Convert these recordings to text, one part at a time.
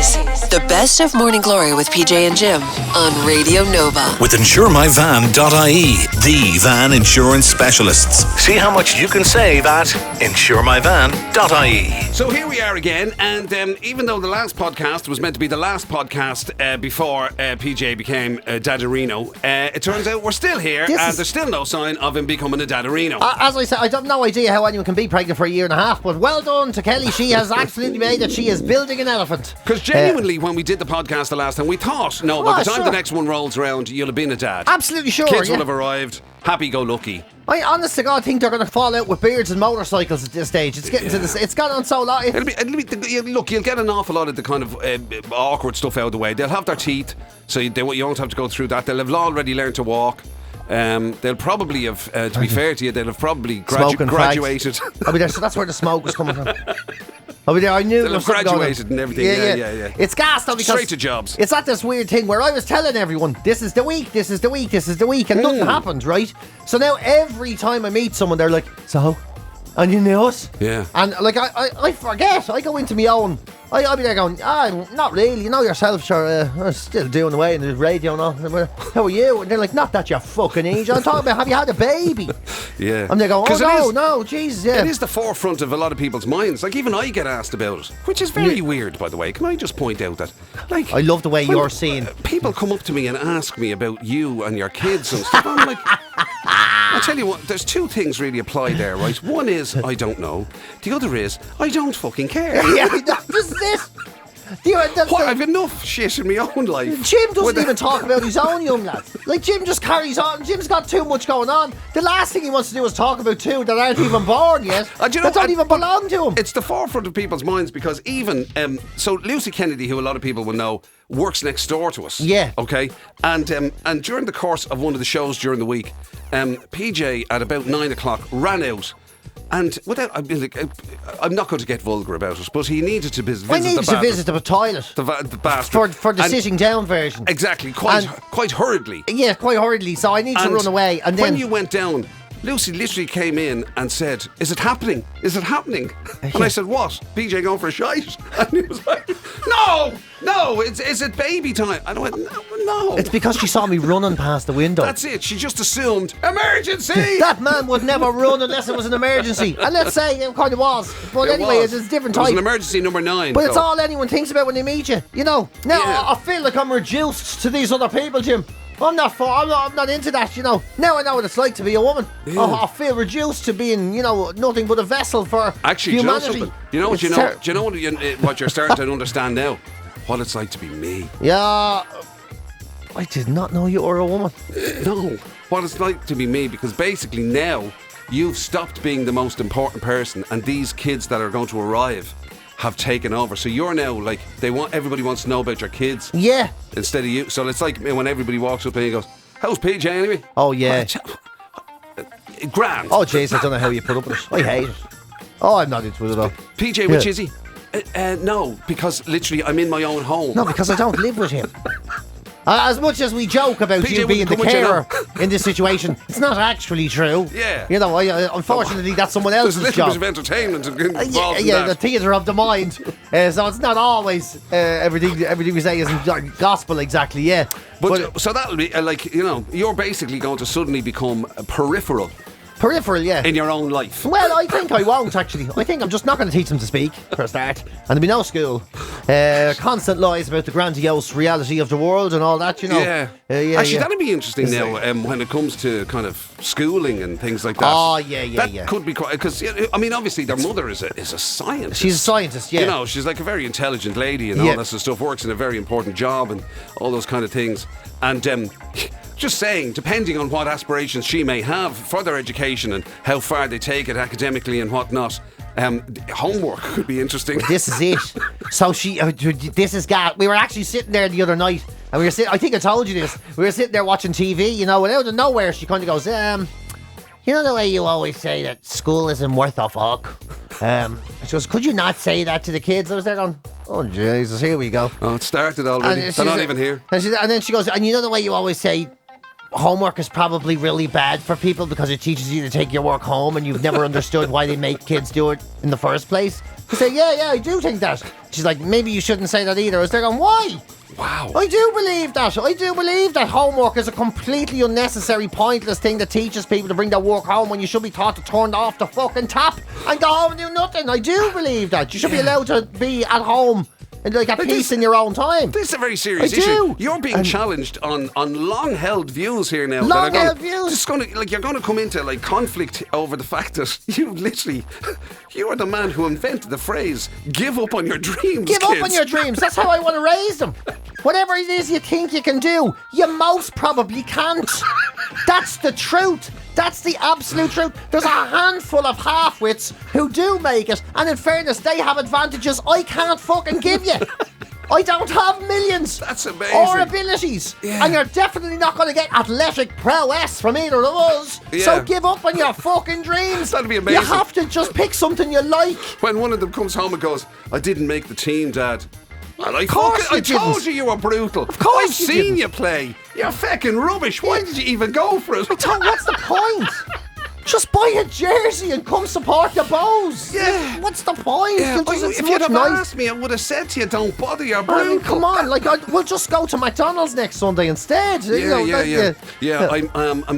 GloryDaze. The best of Morning Glory with PJ and Jim on Radio Nova. With InsureMyVan.ie, the van insurance specialists. See how much you can save at InsureMyVan.ie. So here we are again, and even though the last podcast was meant to be the last podcast before PJ became Dadarino, it turns out we're still here, and there's still no sign of him becoming a Dadarino. As I said, I have no idea how anyone can be pregnant for a year and a half, but well done to Kelly. She has absolutely made it. She is building an elephant. Because genuinely, when we did the podcast the last time, we thought, no, by the time the next one rolls around, you'll have been a dad. Absolutely sure. Kids will have arrived. Happy-go-lucky. I honest to God think they're going to fall out with beards and motorcycles at this stage. It's getting to this. It's gone on so long. Look, you'll get an awful lot of the kind of awkward stuff out of the way. They'll have their teeth, so you won't have to go through that. They'll have already learned to walk. They'll probably have, to be fair to you, they'll have probably graduated. I'll be there, so that's where the smoke was coming from. I'll be there, I knew they'll have graduated and everything. Yeah. It's gas though, because straight to jobs. It's at this weird thing where I was telling everyone, this is the week, and nothing happened, right? So now every time I meet someone, they're like, so? And you know it? Yeah. And like, I forget. I go into my own. I'll be there going, not really. You know yourself, sure. I'm still doing away in the radio and all. How are you? And they're like, not that you're fucking age. I'm talking about, have you had a baby? Yeah. And they go, no, Jesus, yeah. It is the forefront of a lot of people's minds. Like, even I get asked about it, which is very weird, by the way. Can I just point out that, like, I love the way you're seeing. People come up to me and ask me about you and your kids and stuff. I'm like, I'll tell you what, there's two things really apply there, right? One is, I don't know. The other is, I don't fucking care. Yeah, this is it. I've enough shit in my own life. Jim doesn't even talk about his own young lads. Like, Jim just carries on. Jim's got too much going on. The last thing he wants to do is talk about two that aren't even born yet. That don't even belong to him. It's the forefront of people's minds because even so Lucy Kennedy, who a lot of people will know, works next door to us. Yeah. Okay. And during the course of one of the shows during the week, PJ at about 9 o'clock ran out. And without, I'm not going to get vulgar about it, but he needed to visit the bathroom. I needed to visit the toilet. The bathroom. For the sitting down version. Exactly, quite hurriedly. Yeah, quite hurriedly, so I need to run away. And when you went down, Lucy literally came in and said, is it happening? Is it happening? And I said, what? PJ going for a shite? And he was like, no, is it baby time? And I went, no. It's because she saw me running past the window. That's it. She just assumed, emergency! That man would never run unless it was an emergency. And let's say it kind of was. But anyway, it's a different type. It was an emergency number 9. But it's all anyone thinks about when they meet you, you know. Now, I feel like I'm reduced to these other people, Jim. I'm not into that, you know. Now I know what it's like to be a woman. Yeah. I feel reduced to being, you know, nothing but a vessel for humanity. You know what you're starting to understand now? What it's like to be me. Yeah. I did not know you were a woman. No. What it's like to be me, because basically now you've stopped being the most important person and these kids that are going to arrive have taken over. So you're now like, everybody wants to know about your kids. Yeah. Instead of you. So it's like when everybody walks up and he goes, how's PJ anyway? Oh yeah. Grand. Oh jeez, I don't know how you put up with it. I hate it. Oh, I'm not into it at all. PJ, which is he? No, because literally I'm in my own home. No, because I don't live with him. As much as we joke about PJ you being the carer in this situation, it's not actually true. Yeah. You know, unfortunately, that's someone else's job. There's a little bit of entertainment involved in that. The theatre of the mind. So it's not always everything we say isn't gospel exactly, yeah. But so that'll be, like, you know, you're basically going to suddenly become peripheral. Peripheral, yeah. In your own life. Well, I think I won't, actually. I think I'm just not going to teach them to speak, for a start. And there'll be no school. Constant lies about the grandiose reality of the world and all that, you know. Yeah. Actually, that'd be interesting now when it comes to kind of schooling and things like that. Oh, yeah. That could be quite... Because, I mean, obviously, their mother is a scientist. She's a scientist, yeah. You know, she's like a very intelligent lady and all that sort of stuff, works in a very important job and all those kind of things. And... just saying, depending on what aspirations she may have for their education and how far they take it academically and whatnot, homework could be interesting. This is it. So this is we were actually sitting there the other night, and we were sitting. I think I told you this. We were sitting there watching TV, you know, and out of nowhere she kind of goes, you know the way you always say that school isn't worth a fuck. She goes, could you not say that to the kids? I was there going, oh Jesus, here we go. Oh, it started already. They're not even here. And then she goes, and you know the way you always say, homework is probably really bad for people because it teaches you to take your work home and you've never understood why they make kids do it in the first place. I say, yeah, I do think that. She's like, maybe you shouldn't say that either. I was there going, why? Wow. I do believe that. I do believe that homework is a completely unnecessary, pointless thing that teaches people to bring their work home when you should be taught to turn off the fucking tap and go home and do nothing. I do believe that. You should be allowed to be at home and like at peace in your own time. This is a very serious issue. You're being challenged on long-held views here now. Long-held views. It's going to, like, you're going to come into like conflict over the fact that you are the man who invented the phrase "give up on your dreams." Give up on your dreams. That's how I want to raise them. Whatever it is you think you can do, you most probably can't. That's the truth. That's the absolute truth. There's a handful of half-wits who do make it, and in fairness, they have advantages I can't fucking give you. I don't have millions. That's amazing. Or abilities. Yeah. And you're definitely not going to get athletic prowess from either of us. Yeah. So give up on your fucking dreams. That'd be amazing. You have to just pick something you like. When one of them comes home and goes, "I didn't make the team, Dad." And I told you were brutal. Of course I've seen you play. You're fucking rubbish. Why did you even go for it? What's the point? Just buy a jersey and come support the Bows. Yeah. What's the point? Yeah, if you'd have asked me, I would have said to you, "Don't bother, you're brutal." I mean, come on, like we'll just go to McDonald's next Sunday instead. I'm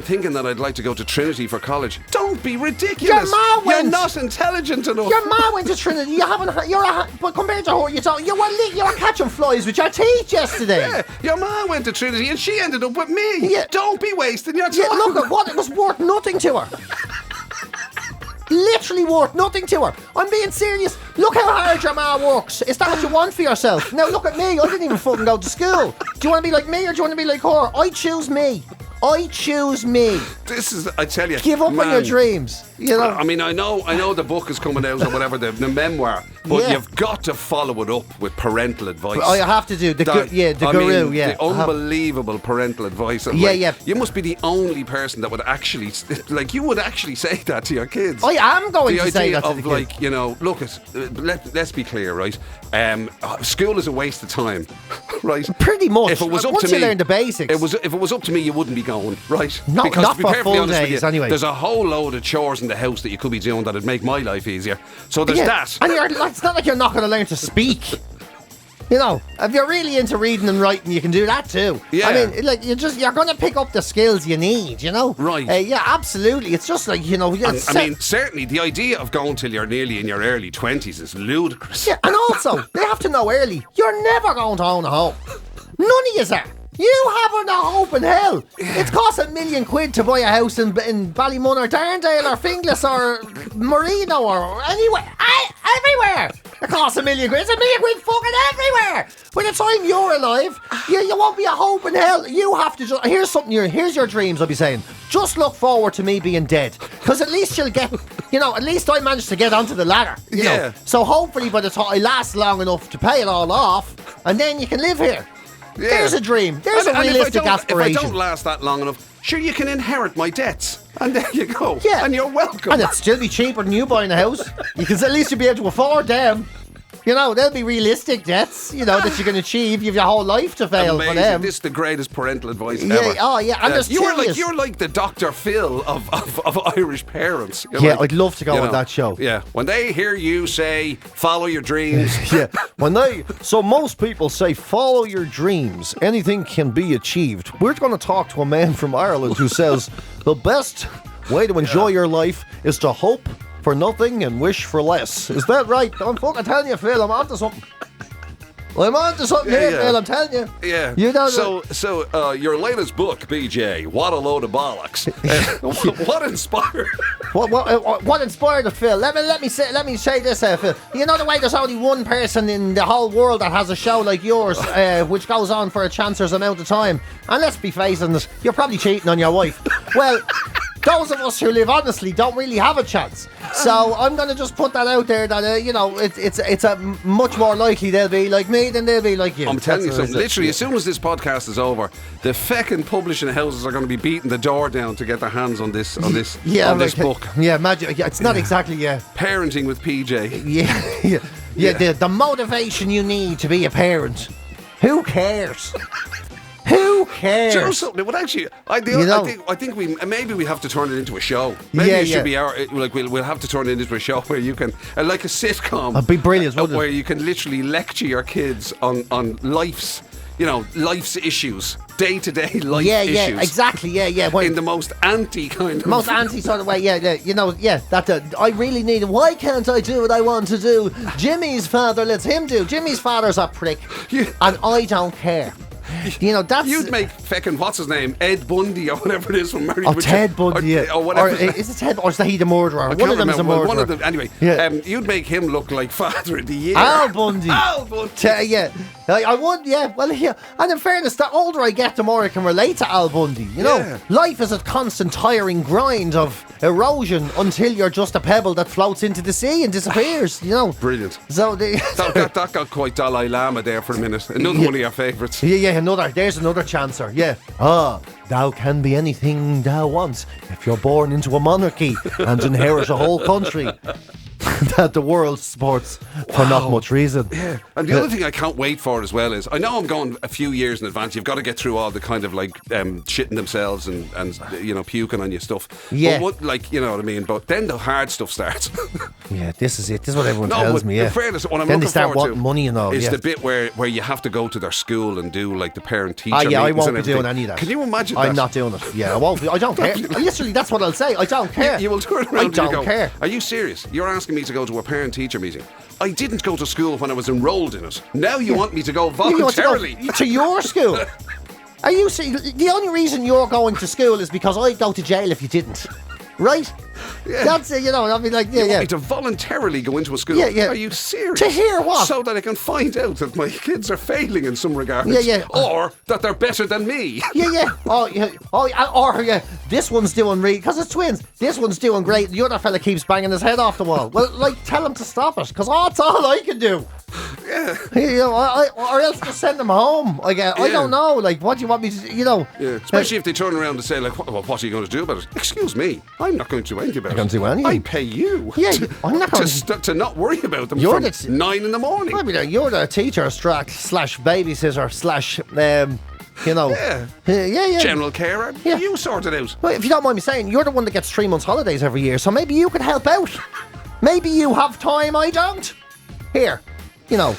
thinking that I'd like to go to Trinity for college. Don't be ridiculous. Your ma went. You're not intelligent enough. Your ma went to Trinity. You haven't. But compared to her, you were catching flies with your teeth yesterday. Yeah, your ma went to Trinity and she ended up with me. Yeah. Don't be wasting your time. Yeah, look at what it was worth nothing to her. Literally worth nothing to her. I'm being serious. Look how hard your ma works. Is that what you want for yourself? Now look at me. I didn't even fucking go to school. Do you want to be like me or do you want to be like her? I choose me. This is, I tell you, give up on your dreams. You know. I mean, I know the book is coming out or whatever, the memoir, but you've got to follow it up with parental advice. Oh, you have to do the guru. The unbelievable parental advice. And you must be the only person that would actually, like, you would actually say that to your kids. I am going to say that to the kids. Like, you know, look, let's be clear, right? School is a waste of time, right? Pretty much. If it was up Once to me, you learn the basics. If it was up to me, you wouldn't be going, right? No, because not to be for perfectly full honest days, with you, anyway. there's a whole load of chores in the house that you could be doing that'd make my life easier. So there's that. And it's not like you're not going to learn to speak. You know, if you're really into reading and writing, you can do that too. Yeah. I mean, like you're going to pick up the skills you need. You know. Right. Yeah, absolutely. It's just like, you know. I mean, certainly the idea of going till you're nearly in your early 20s is ludicrous. Yeah, and also they have to know early. You're never going to own a home. None of you are. You haven't a hope in hell. It's cost £1 million to buy a house in Ballymun or Darndale or Finglas or Marino or anywhere. Everywhere. It costs £1 million. It's £1 million fucking everywhere. By the time you're alive, you won't be a hope in hell. You have to just... Here's your dreams, I'll be saying. Just look forward to me being dead. Because at least you'll get... You know, at least I managed to get onto the ladder. You know? So hopefully by the time I last long enough to pay it all off, and then you can live here. Yeah. There's a dream. There's a realistic aspiration. If I don't last that long enough, sure, you can inherit my debts. And there you go. Yeah. And you're welcome. And it'd still be cheaper than you buying a house. You can at least you'll be able to afford them. You know, they'll be realistic debts, you know, that you can achieve. You have your whole life to fail for them. This is the greatest parental advice ever. Oh, yeah. And you're like the Dr. Phil of Irish parents. I'd love to go on that show. Yeah. When they hear you say, follow your dreams. So most people say, follow your dreams. Anything can be achieved. We're going to talk to a man from Ireland who says, the best way to enjoy your life is to hope for nothing and wish for less. Is that right? I'm fucking telling you, Phil, I'm onto something. Here, Phil, I'm telling you. Yeah. You don't so your latest book, BJ, What a Load of Bollocks. What inspired? What inspired it, Phil? Let me say this, Phil. You know the way there's only one person in the whole world that has a show like yours, which goes on for a chancer's amount of time. And let's be facing it, you're probably cheating on your wife. Well, those of us who live honestly don't really have a chance. So I'm going to just put that out there that, you know, it's a much more likely they'll be like me than they'll be like you. I'm telling you something. Literally, as soon as this podcast is over, the feckin' publishing houses are going to be beating the door down to get their hands on this this book. Yeah, imagine. Yeah, it's not exactly, Parenting with PJ. Yeah. The motivation you need to be a parent. Who cares? Who cares? Do you know something? But actually, I think we have to turn it into a show. Maybe it should be we'll have to turn it into a show where you can like a sitcom. That'd be brilliant, wouldn't it? Where you can literally lecture your kids on life's issues, day-to-day life issues. Yeah, exactly. Yeah. In the most anti kind of... Most anti sort of way, I really need it. Why can't I do what I want to do? Jimmy's father lets him do. Jimmy's father's a prick. And I don't care. That's... You'd make feckin' what's his name? Ed Bundy or whatever it is from Mary. Ted Bundy, or whatever. Or is it Ted, or is he the murderer? One of them is a murderer. One of them, anyway. Yeah. You'd make him look like Father of the Year. Al Bundy. I would, yeah. Well, yeah. And in fairness, the older I get, the more I can relate to Al Bundy. Life is a constant tiring grind of erosion until you're just a pebble that floats into the sea and disappears. Brilliant. So that got quite Dalai Lama there for a minute. Another one of your favourites. There's another chancer. Yeah. Thou can be anything thou wants if you're born into a monarchy and inherit a whole country that the world supports for not much reason. Yeah. And the other thing I can't wait for as well is, I know I'm going a few years in advance. You've got to get through all the kind of like shitting themselves and puking on your stuff. Yeah. But you know what I mean? But then the hard stuff starts. Yeah, this is it. This is what everyone tells me. Yeah. In fairness, what I'm then looking they start forward wanting to money and all. is the bit where you have to go to their school and do like the parent-teacher meetings. I won't be doing any of that. Can you imagine that? I'm not doing it. Yeah, I won't be. I don't care. Literally, that's what I'll say. I don't care. You will turn around I don't care. Are you serious? You're asking me to go to a parent-teacher meeting. I didn't go to school when I was enrolled in it. Now you want me to go voluntarily to your school? Are you serious? The only reason you're going to school is because I'd go to jail if you didn't. Right? Yeah. That's it, I mean, like, you want me to voluntarily go into a school? Yeah. Are you serious? To hear what? So that I can find out that my kids are failing in some regards. Yeah. Or that they're better than me. Yeah. This one's doing because it's twins. This one's doing great. The other fella keeps banging his head off the wall. Well, tell him to stop it, because that's all I can do. Yeah. Or else just send them home. I don't know. Like, what do you want me to do? Yeah. Especially if they turn around and say, like, what are you going to do about it? Excuse me, I'm not going to do anything about it. I'm going to do anything. I pay you. Yeah, I'm not going to not worry about them from 9 in the morning. I mean, you're the teacher slash babysitter slash, general carer. Yeah. You sort it out. Well, if you don't mind me saying, you're the one that gets 3 months holidays every year, so maybe you could help out. Maybe you have time, I don't. Here. So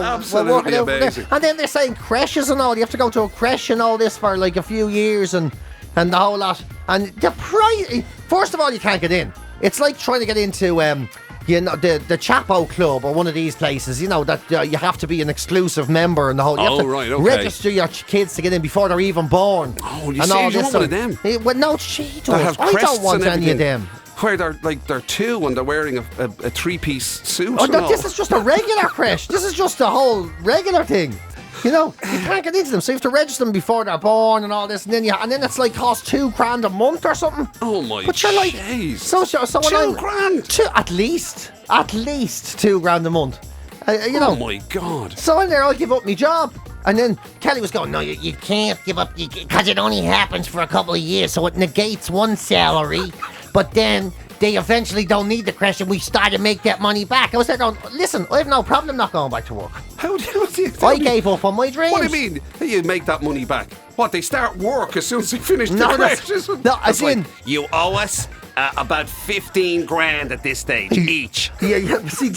absolutely we're working out amazing. And then they're saying creches and all. You have to go to a creche and all this for like a few years and the whole lot. And the price, first of all, you can't get in. It's like trying to get into the Chapo Club or one of these places. That you have to be an exclusive member and the whole. You have to register your kids to get in before they're even born. Oh, you want one of them? Well, no, she does. I don't want any of them. Where they're two and they're wearing a 3-piece suit. Oh no, this is just a regular creche. This is just a whole regular thing. You can't get into them, so you have to register them before they're born and all this, and then it's like cost $2,000 a month or something. Oh my! But you're like, so $2,000. At least $2,000 a month. Oh my God! So in there, I give up my job. And then Kelly was going, no, you can't give up, because it only happens for a couple of years, so it negates one salary, but then they eventually don't need the creche and we start to make that money back. I was there going, listen, I have no problem not going back to work. How do you I gave up on my dreams. What do you mean you make that money back? What, they start work as soon as they finish the creche? No, as in... You owe us about 15 grand at this stage, each. Yeah, see...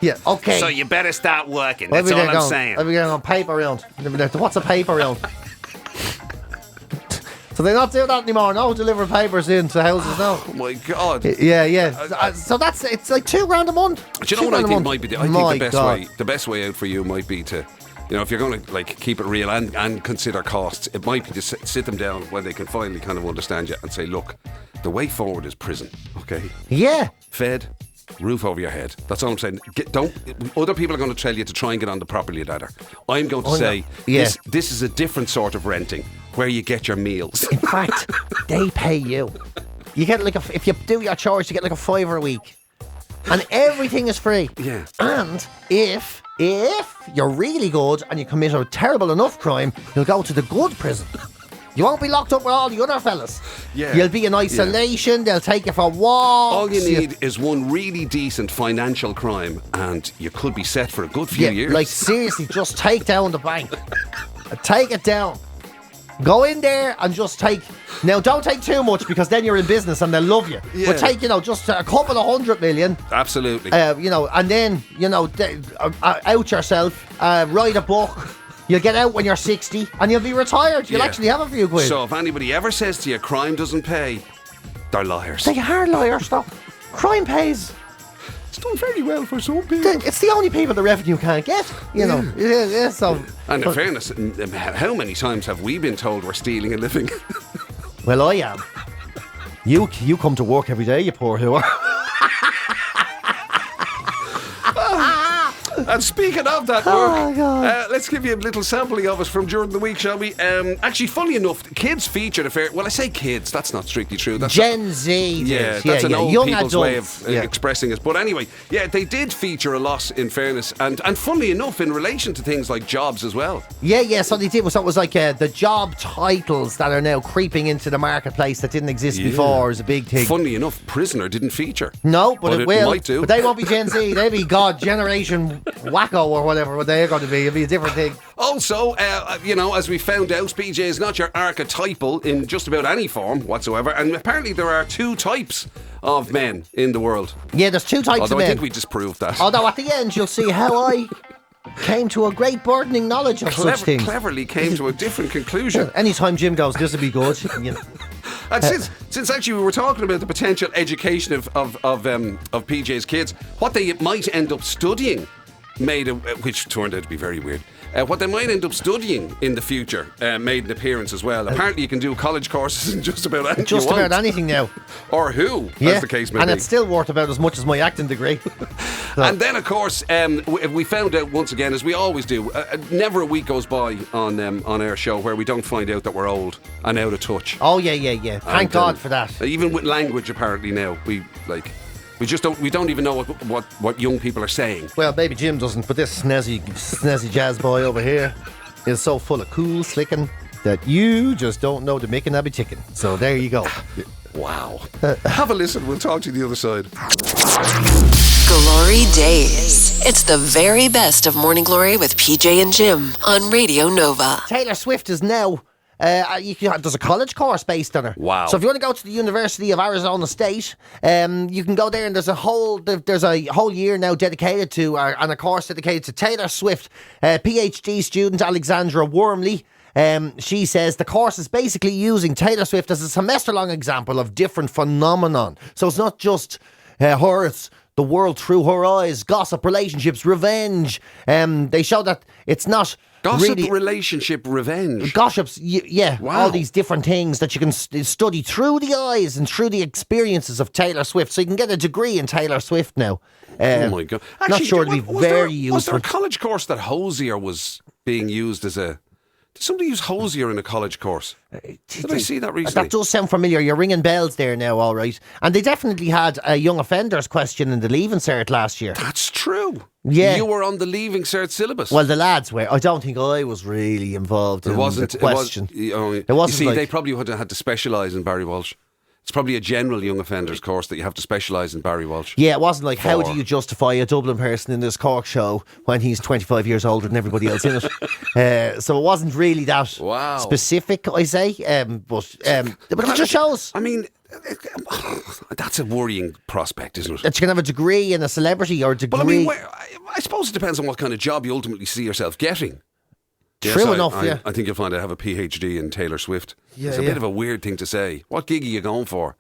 Yeah, okay. So you better start working, that's all I'm saying. I'll be going on paper round. What's a paper round? So they not do that anymore, no? Deliver papers into houses now. Oh my God. Yeah. So it's like $2,000 a month. Do you know what I think might be? I think the best way out for you might be to, if you're going to like keep it real and consider costs, it might be to sit them down when they can finally kind of understand you and say, look, the way forward is prison, okay? Yeah. Fed, roof over your head. That's all I'm saying. Other people are going to tell you to try and get on the property ladder. I'm going to say this is a different sort of renting where you get your meals. In fact, they pay you. You get like if you do your chores, you get like a $5 a week, and everything is free. Yeah. And if you're really good and you commit a terrible enough crime, you'll go to the good prison. You won't be locked up with all the other fellas. Yeah. You'll be in isolation. Yeah. They'll take you for walks. All you need is one really decent financial crime, and you could be set for a good few years. Like seriously, just take down the bank. Take it down. Go in there and just take. Now, don't take too much because then you're in business and they'll love you. Yeah. But take, just a couple of 100 million. Absolutely. And then, out yourself, write a book. You'll get out when you're 60 and you'll be retired. You'll actually have a few quid. So if anybody ever says to you crime doesn't pay, they're liars. They are liars, though. Crime pays. It's done very well for some people. It's the only people the revenue can't get, know. Yeah, so. And in fairness, how many times have we been told we're stealing a living? Well, I am. You come to work every day, you poor whore. And speaking of that work, let's give you a little sampling of it from during the week, shall we? Actually, funny enough, kids featured a fair... Well, I say kids, that's not strictly true. That's Gen Z. Yeah, that's an old young people's way of expressing it. But anyway, they did feature a lot, in fairness. And funnily enough, in relation to things like jobs as well. Yeah, so they did. So it was like the job titles that are now creeping into the marketplace that didn't exist before is a big thing. Funnily enough, prisoner didn't feature. No, but it will. Might do. But they won't be Gen Z. They'll be Generation Wacko or whatever they're going to be. It'll be a different thing. Also, as we found out, PJ is not your archetypal in just about any form whatsoever. And apparently there are 2 types of men in the world. Yeah, there's 2 types of men. I think we disproved that. Although at the end you'll see how I came to a great burdening knowledge of such things. Cleverly came to a different conclusion. Anytime Jim goes, this will be good. And since actually we were talking about the potential education of PJ's kids, what they might end up studying, which turned out to be very weird. What they might end up studying in the future made an appearance as well. Apparently you can do college courses in just about anything Just about anything now. Or who, as the case may be. And it's still worth about as much as my acting degree. And then, of course, we found out once again, as we always do, never a week goes by on our show where we don't find out that we're old and out of touch. Oh, yeah. Thank God for that. Even with language, apparently now, we don't even know what young people are saying. Well, maybe Jim doesn't, but this snazzy jazz boy over here is so full of cool slicking that you just don't know the making of a chicken. So there you go. Wow. Have a listen. We'll talk to you the other side. GloryDaze. It's the very best of Morning Glory with PJ and Jim on Radio Nova. Taylor Swift is now... there's a college course based on her. Wow. So if you want to go to the University of Arizona State, you can go there, and there's a whole year now dedicated to, and a course dedicated to Taylor Swift. PhD student Alexandra Wormley. She says the course is basically using Taylor Swift as a semester-long example of different phenomenon. So it's not just her, it's the world through her eyes, gossip, relationships, revenge. They show that it's not... Gossip, really, relationship, revenge. Gossips, yeah. Wow. All these different things that you can study through the eyes and through the experiences of Taylor Swift. So you can get a degree in Taylor Swift now. Oh my God. Actually, not sure it'd be very useful. Was there a college course that Hosier was being used as a... Did somebody use Hosier in a college course? Did I see that recently? That does sound familiar. You're ringing bells there now, all right. And they definitely had a young offenders question in the Leaving Cert last year. That's true. Yeah. You were on the Leaving Cert syllabus. Well, the lads were. I don't think I was really involved in the question. It wasn't. They probably would have had to specialise in Barry Walsh. It's probably a general young offenders course that you have to specialise in Barry Walsh. Yeah, it wasn't like, how do you justify a Dublin person in this Cork show when he's 25 years older than everybody else in it? So it wasn't really that specific, I say. But it just shows. I mean, that's a worrying prospect, isn't it? That you can have a degree in a celebrity or a degree. But I mean, I suppose it depends on what kind of job you ultimately see yourself getting. True enough, yeah. I think you'll find I have a PhD in Taylor Swift. It's a bit of a weird thing to say. What gig are you going for?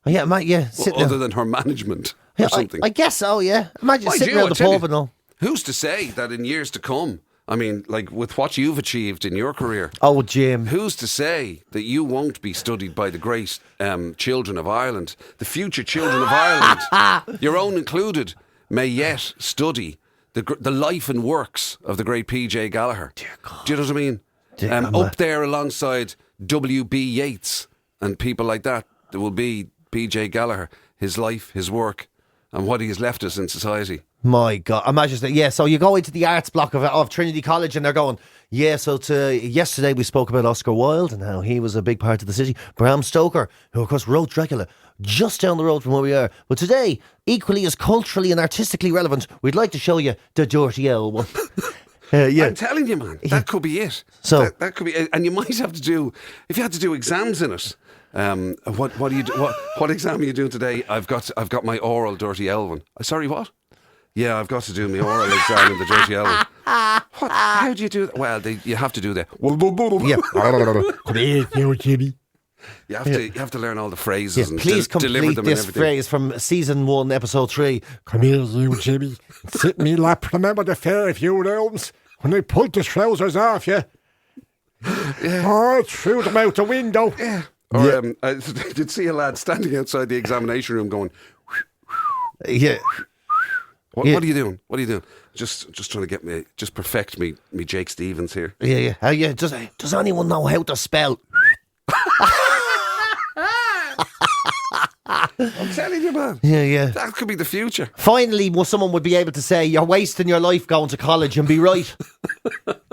Yeah, other than her management or something. I guess so, yeah. Imagine sitting around the pub and all. Who's to say that in years to come, I mean, like with what you've achieved in your career. Oh, Jim. Who's to say that you won't be studied by the great children of Ireland? The future children of Ireland, your own included, may yet study the life and works of the great PJ Gallagher. Dear God. Do you know what I mean? Up there alongside W.B. Yeats and people like that, there will be PJ Gallagher, his life, his work, and what he has left us in society. My God, imagine that. Yeah, so you go into the arts block of Trinity College and they're going, yeah, so yesterday we spoke about Oscar Wilde and how he was a big part of the city. Bram Stoker, who of course wrote Dracula, just down the road from where we are. But today, equally as culturally and artistically relevant, we'd like to show you the dirty old one. Yeah. I'm telling you, man, that could be it. So that could be it. And you might have to do, if you had to do exams in it, what do you do? What exam are you doing today? I've got my oral Dirty Elvin. Sorry, what? Yeah, I've got to do my oral exam in the Dirty Elvin. How do you do that? Well, you have to do that. Come here, you Jimmy. You have to learn all the phrases and please deliver complete them this and everything. phrase from season 1, episode 3. Come here, you Jimmy. Sit in me lap. Remember the fair few rounds when they pulled the trousers off you? Yeah. Oh, threw them out the window. Yeah. Or I did see a lad standing outside the examination room going, Yeah. What are you doing? What are you doing? Just trying to get me, just perfect me Jake Stevens here. Yeah. Does anyone know how to spell? I'm telling you, man. Yeah. That could be the future. Finally, someone would be able to say, you're wasting your life going to college and be right.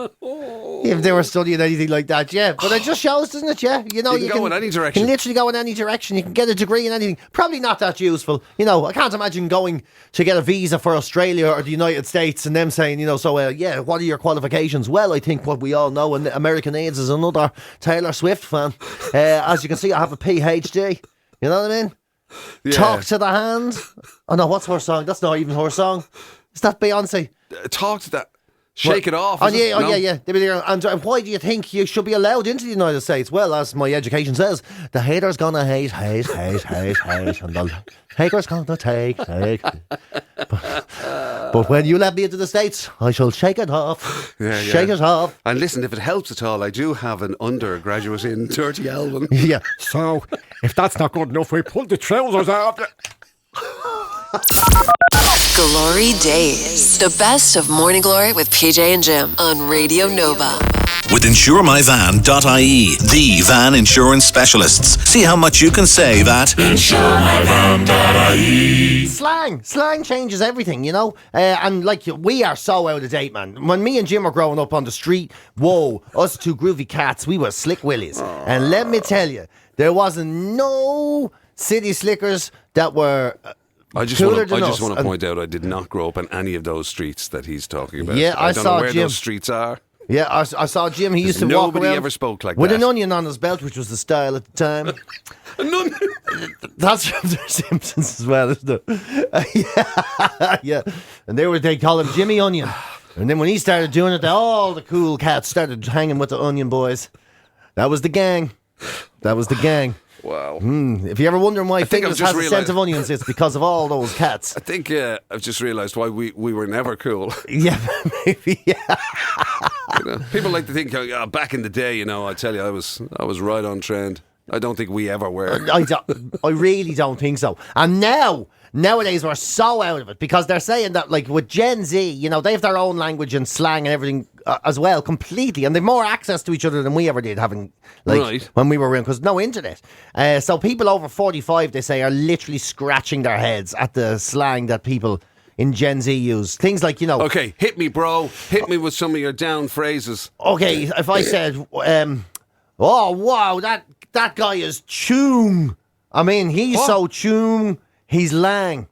If they were studying anything like that, yeah. But it just shows, doesn't it, yeah? You know, you can go in any direction. You can literally go in any direction. You can get a degree in anything. Probably not that useful. You know, I can't imagine going to get a visa for Australia or the United States and them saying, what are your qualifications? Well, I think what we all know, and American AIDS is another Taylor Swift fan. As you can see, I have a PhD. You know what I mean? Yeah. Talk to the hand. Oh no, what's her song? That's not even her song. Is that Beyonce? Talk to that. Shake it off. Yeah. And why do you think you should be allowed into the United States? Well, as my education says, the hater's gonna hate, and the hater's gonna take. But when you let me into the States, I shall shake it off. Shake it off. And listen, if it helps at all, I do have an undergraduate in Dirty Elvin. Yeah. So, if that's not good enough, we pulled the trousers off. GloryDaze. The best of Morning Glory with PJ and Jim on Radio Nova. With InsureMyVan.ie, the van insurance specialists. See how much you can save at InsureMyVan.ie. Slang changes everything, you know. And like we are so out of date, man. When me and Jim were growing up on the street, whoa, us two groovy cats, we were slick willies. And let me tell you, there wasn't no city slickers that were. I just want to point out I did not grow up on any of those streets that he's talking about. Yeah, I don't know where Jim. those streets are. Yeah, I saw Jim. He used to walk around. Nobody ever spoke like with that. With an onion on his belt, which was the style at the time. An onion? That's from The Simpsons as well, isn't it? Yeah. And they call him Jimmy Onion. And then when he started doing it, all the cool cats started hanging with the Onion Boys. That was the gang. Wow. If you're ever wondering why Fingers has a scent of onions, it's because of all those cats. I think I've just realised why we were never cool. Yeah, maybe, yeah. People like to think, back in the day, I tell you, I was right on trend. I don't think we ever were. I really don't think so. And nowadays we're so out of it because they're saying that, like, with Gen Z, they have their own language and slang and everything as well, completely, and they've more access to each other than we ever did, having when we were around, because no internet. So people over 45, they say, are literally scratching their heads at the slang that people in Gen Z use. Things like, Okay, hit me, bro. Hit me with some of your down phrases. Okay, if I said, oh wow, that guy is choom. I mean, he's so choom. He's lang.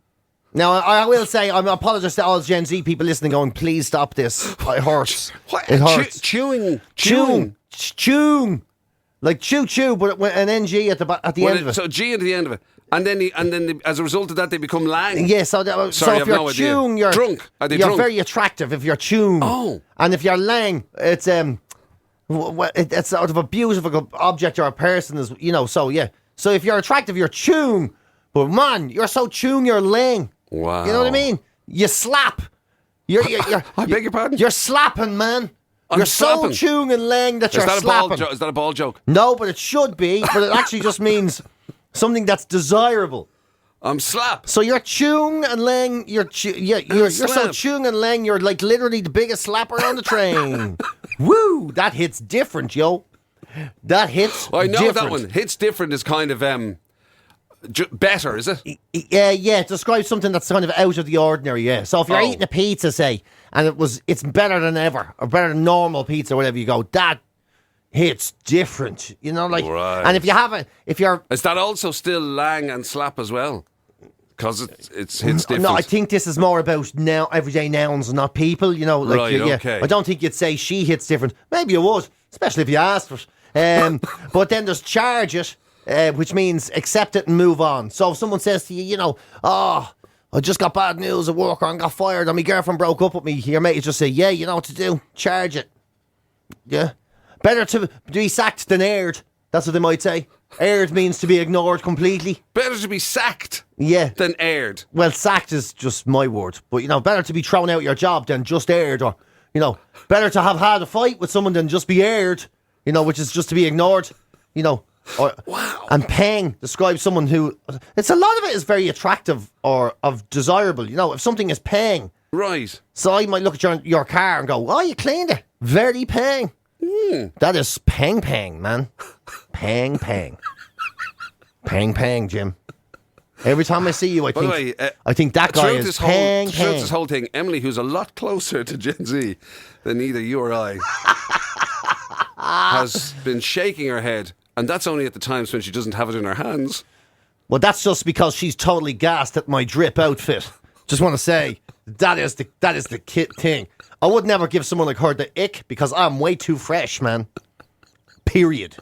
Now, I will say, I apologise to all Gen Z people listening going, please stop this. It hurts. What? It hurts. Chewing. Like chew, but with an NG at the end of it. So G at the end of it. And then as a result of that, they become lang. Yeah, so if you're chewing, you're drunk. Are they you're drunk? very attractive if you're chewing. Oh. And if you're lang, it's it's sort of a beautiful object or a person, so yeah. So if you're attractive, you're chewing. But man, you're so chewing, you're lang. Wow. You know what I mean? You slap. I beg your pardon? You're slapping, man. You're slapping. so chewing and lang that you're slapping. Is that a ball joke? No, but it should be. But it actually just means something that's desirable. I'm slap. So you're chewing and lang. You're so chewing and lang. You're like literally the biggest slapper on the train. Woo! That hits different, yo. That hits. I know different. that one. Hits different is kind of better, is it? Yeah. It describes something that's kind of out of the ordinary. Yeah. So if you're eating a pizza, say, and it's better than ever, or better than normal pizza, or whatever, you go, that hits different. Right. And if you're is that also still lang and slap as well? Because it's different. No, I think this is more about now everyday nouns and not people. You know, like right, okay. I don't think you'd say she hits different. Maybe you would, especially if you asked for it. But then there's charge it, which means accept it and move on. So if someone says to you, you know, oh, I just got bad news at work, or I got fired, and my girlfriend broke up with me, your mate just say, yeah, you know what to do, charge it. Yeah, better to be sacked than aired. That's what they might say. Aired means to be ignored completely. Better to be sacked than aired. Well, sacked is just my word. But, you know, better to be thrown out of your job than just aired. Or, you know, better to have had a fight with someone than just be aired, you know, which is just to be ignored, you know. Wow. And pang describes someone who... It's a lot of it is very attractive or of desirable. You know, if something is pang. Right. So I might look at your car and go, oh, you cleaned it. Very pang. That is pang, man. Pang. Pang, Jim. Every time I see you, I think that guy is pang. Throughout this whole thing, Emily, who's a lot closer to Gen Z than either you or I, has been shaking her head, and that's only at the times when she doesn't have it in her hands. Well, that's just because she's totally gassed at my drip outfit. Just want to say, that is the kit thing. I would never give someone like her the ick because I'm way too fresh, man. Period.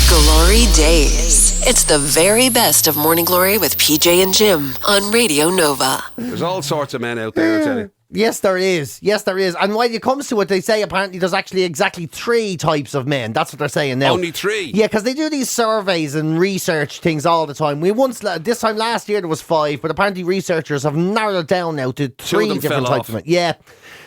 GloryDaze. It's the very best of Morning Glory with PJ and Jim on Radio Nova. There's all sorts of men out there, I tell you. Yes, there is. And when it comes to it, they say apparently there's actually exactly 3 types of men. That's what they're saying now. Only 3? Yeah, because they do these surveys and research things all the time. This time last year there was 5, but apparently researchers have narrowed it down now to 3 different types of men. Yeah.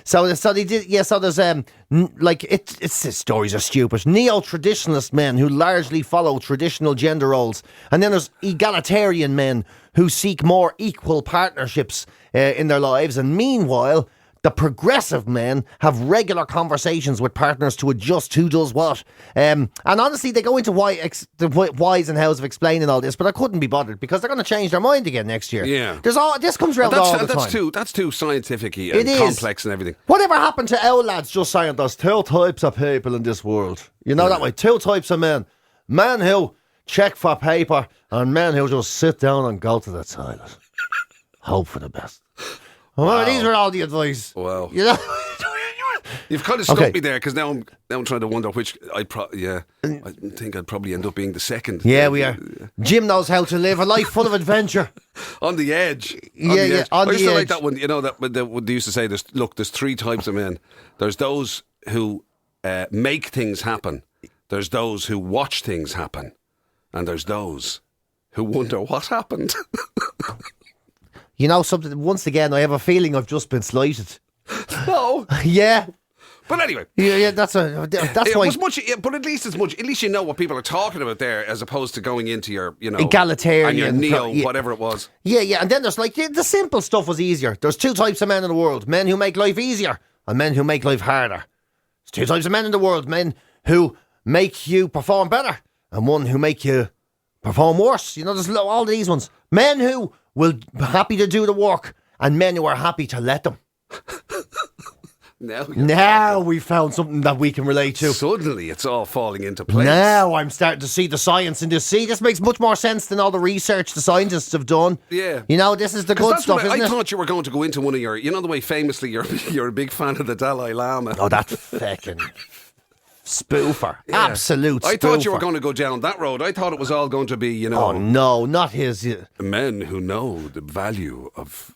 So they did. Yeah. So there's it's stories are stupid. Neo-traditionalist men who largely follow traditional gender roles, and then there's egalitarian men who seek more equal partnerships in their lives, and meanwhile, the progressive men have regular conversations with partners to adjust who does what. And honestly, they go into the whys and hows of explaining all this, but I couldn't be bothered because they're going to change their mind again next year. Yeah. This comes around all the time. That's too scientific-y and complex and everything. Whatever happened to our lads just saying there's 2 types of people in this world? You know that way? 2 types of men. Men who check for paper and men who just sit down and go to the toilet. Hope for the best. Well, these were all the advice. Wow. You know? You've kind of stumped me there because now I'm trying to wonder which I think I'd probably end up being the second. Yeah, we are. Jim knows how to live a life full of adventure. On the edge. I used to like that one. You know that they used to say. There's 3 types of men. There's those who make things happen. There's those who watch things happen, and there's those who wonder what happened. You know something? Once again, I have a feeling I've just been slighted. No. Yeah. But anyway. Yeah, that's why. But at least it's much. At least you know what people are talking about there, as opposed to going into your, egalitarian and your whatever it was. Yeah. And then there's the simple stuff was easier. There's 2 types of men in the world: men who make life easier and men who make life harder. There's 2 types of men in the world: men who make you perform better and one who make you perform worse. You know, there's all these ones. Men who will be happy to do the work and men who are happy to let them. Now we found something that we can relate to. Suddenly it's all falling into place. Now I'm starting to see the science in this. See, this makes much more sense than all the research the scientists have done. Yeah. You know, this is the good stuff, isn't it? I thought you were going to go into one of your... You know the way famously you're a big fan of the Dalai Lama. Oh, that fucking... spoofer. Yeah. Absolute spoofer. I thought you were going to go down that road. I thought it was all going to be, Oh, no, not his... Men who know the value of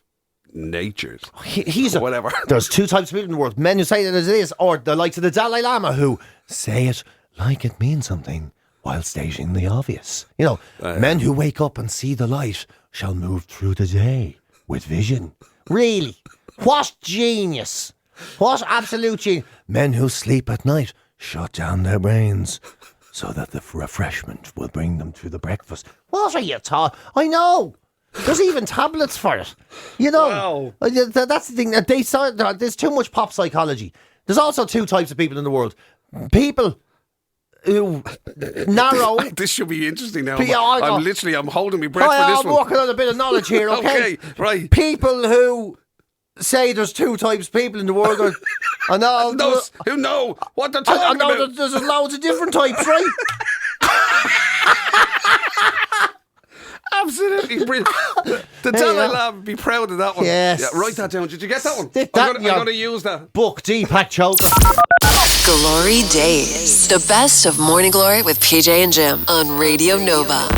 nature's. He's whatever. There's 2 types of people in the world. Men who say it as it is, or the likes of the Dalai Lama who say it like it means something while stating the obvious. You know, men who wake up and see the light shall move through the day with vision. Really? What genius. What absolute genius. Men who sleep at night shut down their brains so that the refreshment will bring them to the breakfast. What are you talking? I know. There's even tablets for it. You know. Wow. That's the thing. There's too much pop psychology. There's also 2 types of people in the world. People who narrow... This should be interesting now. I'm holding my breath for this one. I'm working on a bit of knowledge here, okay? Okay, right. People who... say there's 2 types of people in the world. I know. Those who know what they're talking about. I know there's loads of different types, right? Absolutely brilliant. The Dalai Lama would be proud of that one. Yes. Yeah, write that down. Did you get that one? I'm going to use that. Book Deepak Chopra. GloryDaze. The best of Morning Glory with PJ and Jim on Radio Nova.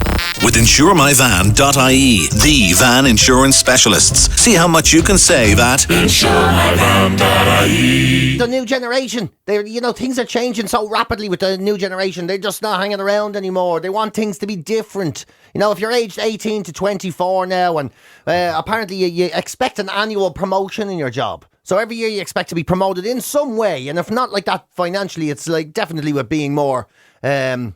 With insuremyvan.ie, the van insurance specialists. See how much you can save at insuremyvan.ie. The new generation, things are changing so rapidly with the new generation. They're just not hanging around anymore. They want things to be different. If you're aged 18 to 24 now, and apparently you expect an annual promotion in your job. So every year you expect to be promoted in some way, and if not like that financially, it's like definitely with being more, I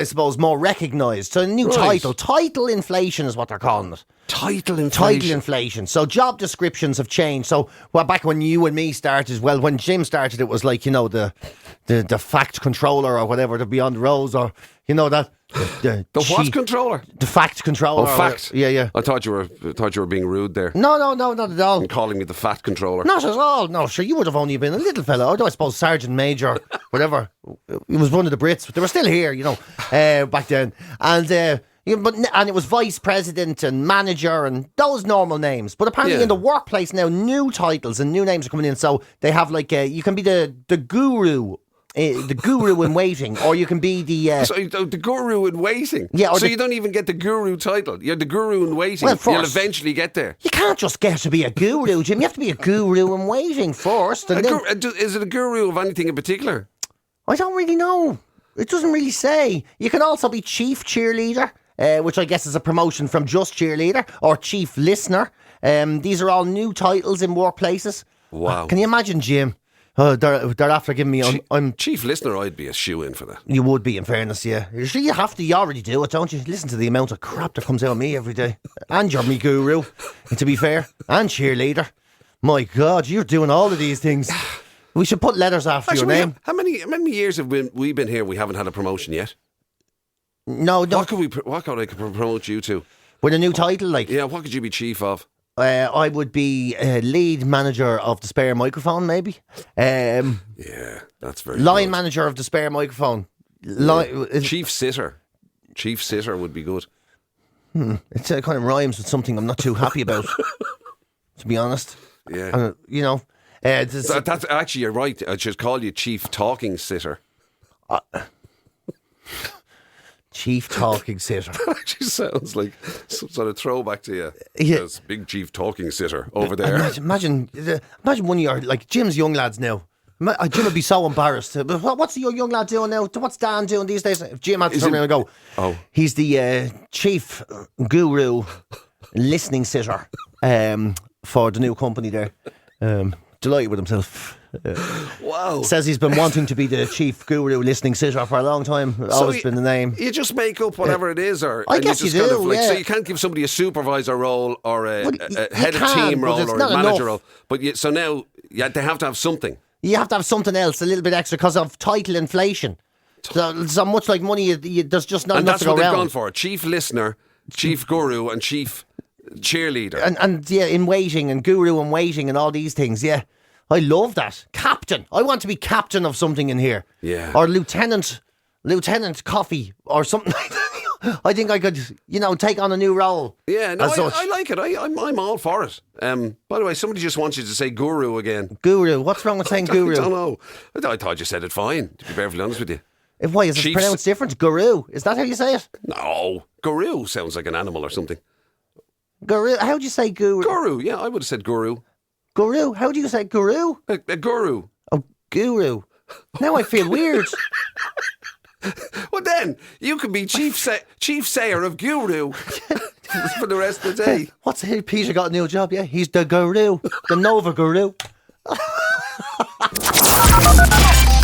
suppose more recognised. So a new title inflation is what they're calling it. Title inflation. So job descriptions have changed. So back when you and me started, when Jim started, it was like the fact controller or whatever, the Beyond the Rose, or that. The what controller? The fact controller. Oh, fact. Yeah. I thought you were being rude there. No, not at all. And calling me the fat controller. Not at all. No, sure, you would have only been a little fella. Although I suppose Sergeant Major, whatever. He was one of the Brits, but they were still here, back then. And and it was vice president and manager and those normal names. But apparently in the workplace now, new titles and new names are coming in. So they have you can be the guru. The guru in waiting, or you can be the guru in waiting. Yeah, so you don't even get the guru title. You're the guru in waiting. Well, you'll eventually get there. You can't just get to be a guru, Jim. You have to be a guru in waiting first. And is it a guru of anything in particular? I don't really know. It doesn't really say. You can also be chief cheerleader, which I guess is a promotion from just cheerleader, or chief listener. These are all new titles in workplaces. Wow. Can you imagine, Jim? They're after giving me. I'm chief listener. I'd be a shoe-in for that. You would be, in fairness, yeah. You sure you have to? You already do it, don't you? Listen to the amount of crap that comes out of me every day. And you're me guru, to be fair, and cheerleader. My God, you're doing all of these things. We should put letters after your name. How many years have we been here? We haven't had a promotion yet. No. What could I promote you to? With a new title, Yeah. What could you be chief of? I would be lead manager of the spare microphone, maybe. Yeah, that's very line good. Manager of the spare microphone. Chief sitter. Chief sitter would be good. It kind of rhymes with something I'm not too happy about, to be honest. Yeah. That's actually, you're right. I should call you Chief Talking Sitter. Chief Talking Sitter. That actually sounds like some sort of throwback to you. Yeah. There's big Chief Talking Sitter over there. Imagine one of your, Jim's young lads now. Jim would be so embarrassed. What's your young lad doing now? What's Dan doing these days? If Jim had to turn around and go, he's the chief guru listening sitter for the new company there. Delighted with himself. Wow. Says he's been wanting to be the chief guru listening sitter for a long time. Always been the name. You just make up whatever it is, or I guess you do. So you can't give somebody a supervisor role or a head of team role or a manager role. But so now they have to have something. You have to have something else, a little bit extra, because of title inflation. So much like money, there's just not enough to go around. And that's what they've gone for: chief listener, chief guru, and chief cheerleader. And in waiting, and guru in waiting, and all these things. Yeah. I love that. Captain. I want to be captain of something in here. Yeah. Or Lieutenant Coffee or something like that. I think I could, take on a new role. Yeah, no, I like it. I'm all for it. By the way, somebody just wants you to say guru again. Guru. What's wrong with saying guru? I don't know. I thought you said it fine, to be perfectly honest with you. Why? Is it pronounced different? Guru. Is that how you say it? No. Guru sounds like an animal or something. Guru. How do you say guru? Guru. Yeah, I would have said guru. Guru? How do you say guru? A guru. Oh, guru. Now I feel weird. Well, then, you could be chief sayer of guru for the rest of the day. What's Peter got a new job, yeah? He's the guru. The Nova guru.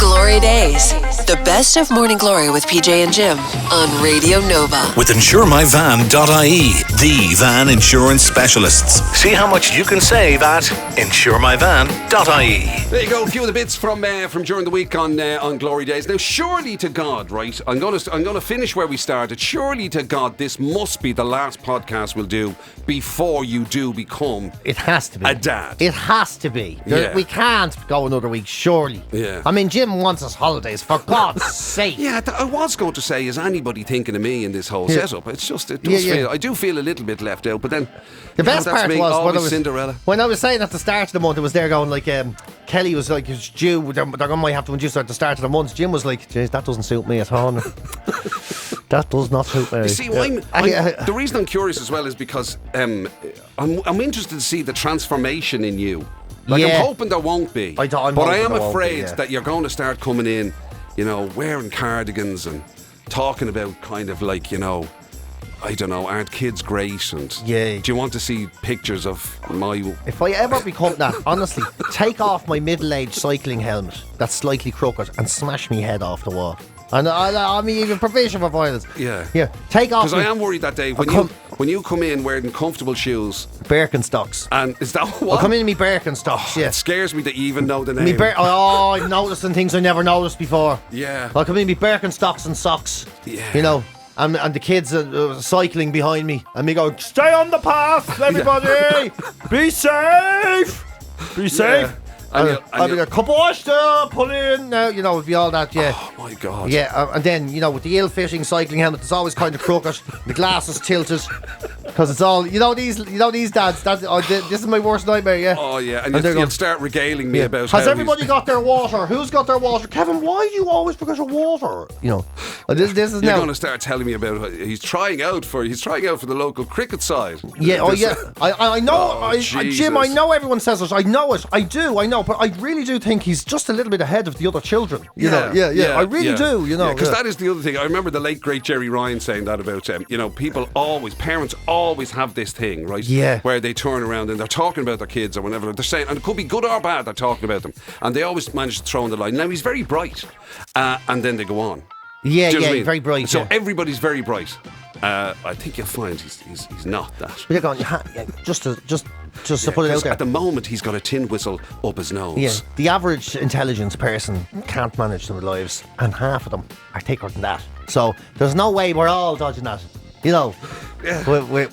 GloryDaze. The best of Morning Glory with PJ and Jim on Radio Nova. With insuremyvan.ie, the van insurance specialists. See how much you can save at insuremyvan.ie. There you go, a few of the bits from during the week on GloryDaze. Now, surely to God, right? I'm going to finish where we started. Surely to God, this must be the last podcast we'll do before you do become. It has to be a dad. It has to be. Yeah. We can't go another week. Surely. Yeah. I mean, Jim wants his holidays, for God's sake. Yeah, I was going to say, is anybody thinking of me in this whole setup? It's just, it does feel, I do feel a little bit left out, but then the best part was Cinderella. When I was saying at the start of the month, it was there going like, Kelly was like, it's due, they're going to have to induce her at the start of the month. Jim was like, jeez, that doesn't suit me at all. That does not suit me. You see, the reason I'm curious as well is because I'm interested to see the transformation in you. Like, I'm hoping there won't be. But I am afraid that you're going to start coming in, you know, wearing cardigans and talking about kind of like, you know, I don't know, aren't kids great? And do you want to see pictures of my... If I ever become that, honestly, take off my middle-aged cycling helmet that's slightly crooked and smash me head off the wall. And I mean, even provision for violence. Yeah. Take off. Because I am worried that day when you come in wearing comfortable shoes, Birkenstocks. And is that what? I come in my Birkenstocks. It scares me that you even know the name. I'm noticing things I never noticed before. Yeah. I come in my Birkenstocks and socks. Yeah. You know. And the kids are cycling behind me, and me go, stay on the path, everybody. Be safe. Be safe. I'll be like, cup of wash to pull in now, you know, it'd be all that, Oh my God. Yeah, and then, you know, with the ill-fitting cycling helmet, it's always kind of crooked, the glass is tilted, because it's all, you know these dads, this is my worst nightmare, yeah. Oh yeah, and you'll start regaling me about has everybody got their water? Who's got their water? Kevin, why do you always forget your water? You know, this is You're going to start telling me about he's trying out for the local cricket side. Yeah, I know, Jim, I know everyone says it, I know, but I really do think he's just a little bit ahead of the other children. You know, I really do. You know, because that is the other thing. I remember the late great Jerry Ryan saying that about you know, parents always have this thing, right? Yeah. Where they turn around and they're talking about their kids or whatever they're saying, and it could be good or bad. They're talking about them, and they always manage to throw in the line. Now he's very bright, and then they go on. Yeah, very bright. So everybody's very bright. I think you'll find he's not that. But you're going, just to put it out there. At the moment, he's got a tin whistle up his nose. Yeah, the average intelligence person can't manage their lives, and half of them are thicker than that. So there's no way we're all dodging that. You know. Yeah.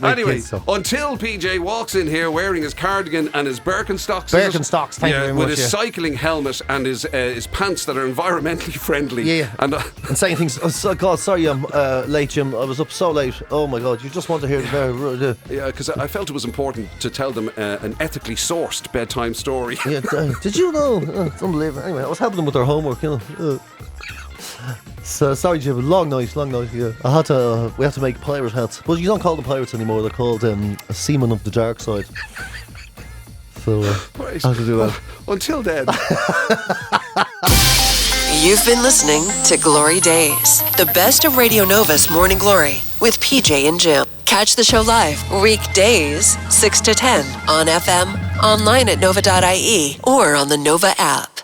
Anyway, kids, until PJ walks in here wearing his cardigan and his Birkenstocks. Thank you very much. With his cycling helmet and his pants that are environmentally friendly. Yeah. And saying things. Oh, God, sorry I'm late, Jim. I was up so late. Oh my God, you just want to hear the Yeah, because I felt it was important to tell them an ethically sourced bedtime story. Yeah, did you know? It's unbelievable. Anyway, I was helping them with their homework, you know. So, sorry, Jim. Long night. Yeah, we had to make pirate hats, but you don't call them pirates anymore. They're called a seaman of the dark side. So, right. I have to do that. Until then. You've been listening to GloryDaze, the best of Radio Nova's Morning Glory with PJ and Jim. Catch the show live weekdays 6 to 10 on FM, online at nova.ie, or on the Nova app.